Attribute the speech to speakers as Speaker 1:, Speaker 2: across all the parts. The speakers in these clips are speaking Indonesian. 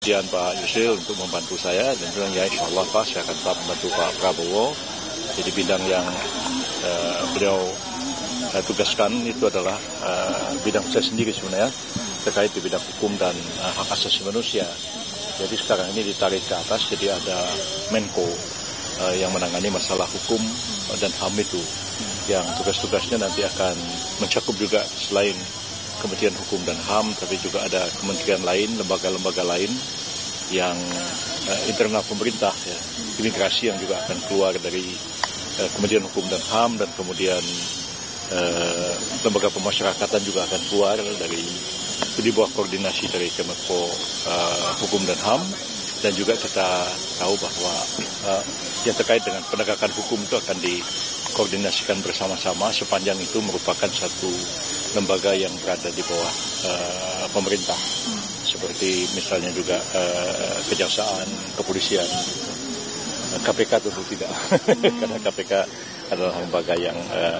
Speaker 1: kepastian Pak Yusril untuk membantu saya dan bilang ya insya Allah Pak saya akan tetap membantu Pak Prabowo. Jadi bidang yang beliau tugaskan itu adalah bidang saya sendiri sebenarnya terkait di bidang hukum dan hak asasi manusia. Jadi sekarang ini ditarik ke atas jadi ada Menko yang menangani masalah hukum dan HAM itu yang tugas-tugasnya nanti akan mencakup juga selain Kementerian Hukum dan HAM tapi juga ada kementerian lain, lembaga-lembaga lain yang internal pemerintah ya, imigrasi yang juga akan keluar dari Kementerian Hukum dan HAM dan kemudian lembaga pemasyarakatan juga akan keluar dari di bawah koordinasi dari Kemenko Hukum dan HAM. Dan juga kita tahu bahwa yang terkait dengan penegakan hukum itu akan dikoordinasikan bersama-sama sepanjang itu merupakan satu lembaga yang berada di bawah pemerintah. Seperti misalnya juga kejaksaan, kepolisian, KPK tentu tidak, karena KPK adalah lembaga yang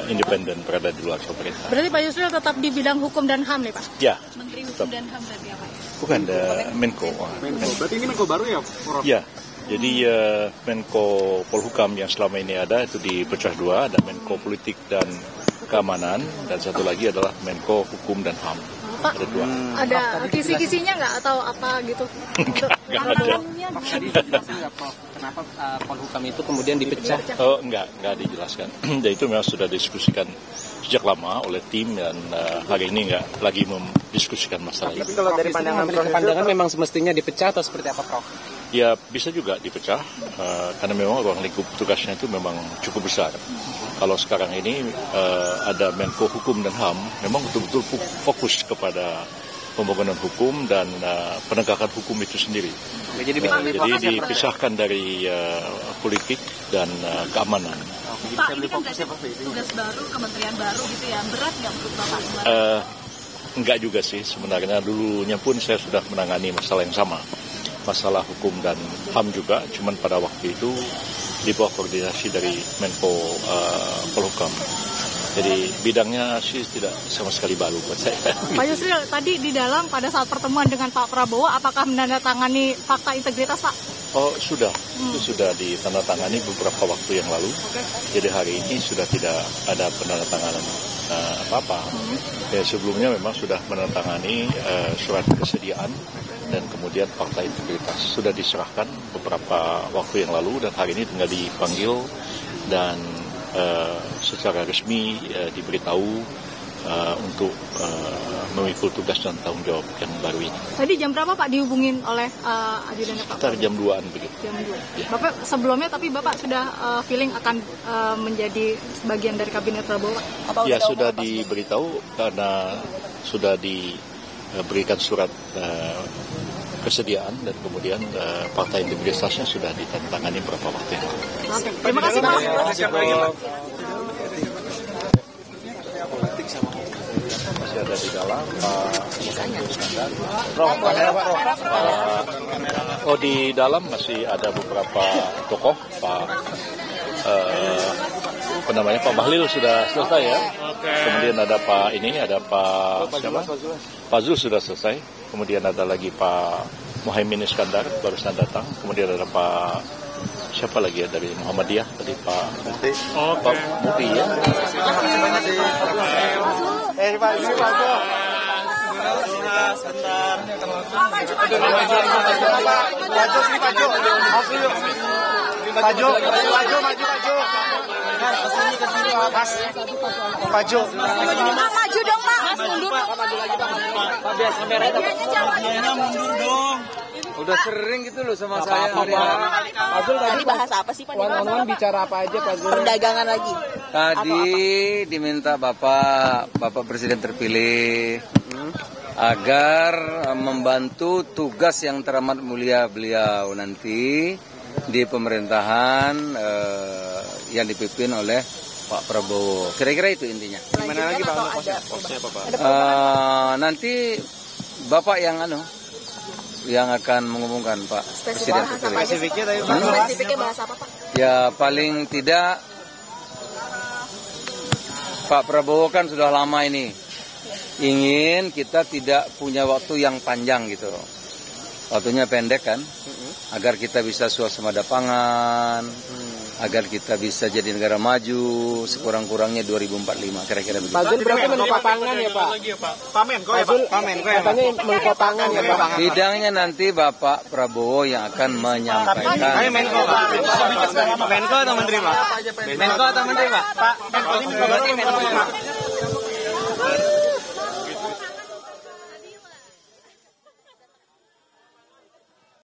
Speaker 1: independen berada di luar pemerintah.
Speaker 2: Berarti Pak Yusril tetap di bidang hukum dan HAM nih Pak?
Speaker 1: Ya.
Speaker 2: Menteri Hukum dan HAM berarti apa ya?
Speaker 1: Bukan, Menko.
Speaker 3: Berarti ini Menko baru ya?
Speaker 1: Ya, jadi Menko Polhukam yang selama ini ada itu dipecah dua, ada Menko Politik dan Keamanan, dan satu lagi adalah Menko Hukum dan HAM.
Speaker 2: Pak,
Speaker 1: ada dua.
Speaker 2: Ada kisi-kisinya nggak atau apa gitu?
Speaker 1: Nggak ada.
Speaker 3: Kenapa Polhukam itu kemudian dipecah?
Speaker 1: Oh, enggak dijelaskan. Dan itu memang sudah diskusikan sejak lama oleh tim dan hari ini enggak lagi mendiskusikan masalah itu.
Speaker 3: Tapi kalau dari pandangan memang semestinya dipecah atau seperti apa, Prof?
Speaker 1: Ya bisa juga dipecah karena memang ruang lingkup tugasnya itu memang cukup besar. Kalau sekarang ini ada Menko Hukum dan HAM memang betul-betul fokus kepada pembangunan hukum dan penegakan hukum itu sendiri. Jadi dipisahkan dari politik dan keamanan.
Speaker 2: Pak, ini kan berarti tugas baru, kementerian baru gitu ya, berat nggak menurut Bapak?
Speaker 1: Enggak juga sih, sebenarnya dulunya pun saya sudah menangani masalah yang sama. Masalah hukum dan HAM juga, cuman pada waktu itu di bawah koordinasi dari Menko Polhukam. Jadi bidangnya sih tidak sama sekali baru buat saya.
Speaker 2: Pak Yusril, tadi di dalam pada saat pertemuan dengan Pak Prabowo, apakah menandatangani fakta integritas Pak?
Speaker 1: Oh sudah, itu sudah ditandatangani beberapa waktu yang lalu. Jadi hari ini sudah tidak ada penandatanganan apa-apa. Ya, sebelumnya memang sudah menandatangani surat kesediaan dan kemudian fakta integritas sudah diserahkan beberapa waktu yang lalu dan hari ini tinggal dipanggil dan secara resmi diberitahu untuk memikul tugas dan tanggung jawab yang baru ini.
Speaker 2: Tadi jam berapa Pak dihubungin oleh ajudan Pak?
Speaker 1: Sekitar jam 2-an begitu.
Speaker 2: Jam 2.
Speaker 1: Ya.
Speaker 2: Bapak sebelumnya tapi Bapak sudah feeling akan menjadi bagian dari kabinet Prabowo?
Speaker 1: Ya sudah diberitahu karena sudah diberikan surat kesediaan dan kemudian fakta integritasnya sudah ditandatangani beberapa waktu yang lalu.
Speaker 2: Oke. Terima kasih Pak.
Speaker 1: Masih ada di dalam Pak Iskandar. Oh di dalam masih ada beberapa tokoh Pak Pak Bahlil sudah selesai ya. Kemudian ada Pak Pak Zul sudah selesai. Kemudian ada lagi Pak Muhaimin Iskandar barusan datang. Kemudian ada Pak siapa lagi ya dari Muhammadiyah tadi Pak Muti ya.
Speaker 4: Maju dong Pak. Mas mundur Pak. Maju lagi Pak. Pak biar kameranya mundur dong.
Speaker 5: Udah sering gitu loh sama saya.
Speaker 4: Pak Zul tadi bahas apa sih Pak?
Speaker 5: One-on-one bicara apa aja Pak Zul?
Speaker 4: Perdagangan lagi.
Speaker 5: Tadi diminta Bapak Presiden terpilih agar membantu tugas yang teramat mulia beliau nanti di pemerintahan yang dipimpin oleh Pak Prabowo. Kira-kira itu intinya.
Speaker 3: Gimana lagi Pak? Posnya apa Pak?
Speaker 5: Nanti Bapak yang akan mengumumkan Pak Presiden terpilih.
Speaker 4: Spesifiknya bahas apa Pak?
Speaker 5: Ya paling tidak Pak Prabowo kan sudah lama ini ingin kita tidak punya waktu yang panjang gitu. waktunya pendek kan, agar kita bisa suasembada pangan, agar kita bisa jadi negara maju sekurang-kurangnya 2045 kira-kira begitu.
Speaker 3: Pak Zul berarti Menko Pangan ya Pak? Pak Zul katanya Menko Pangan ya Pak?
Speaker 5: Bidangnya nanti Bapak Prabowo yang akan menyampaikan.
Speaker 3: Menko atau Menteri Pak? Menko atau Menteri Pak? Pak Menko ini berarti Menko.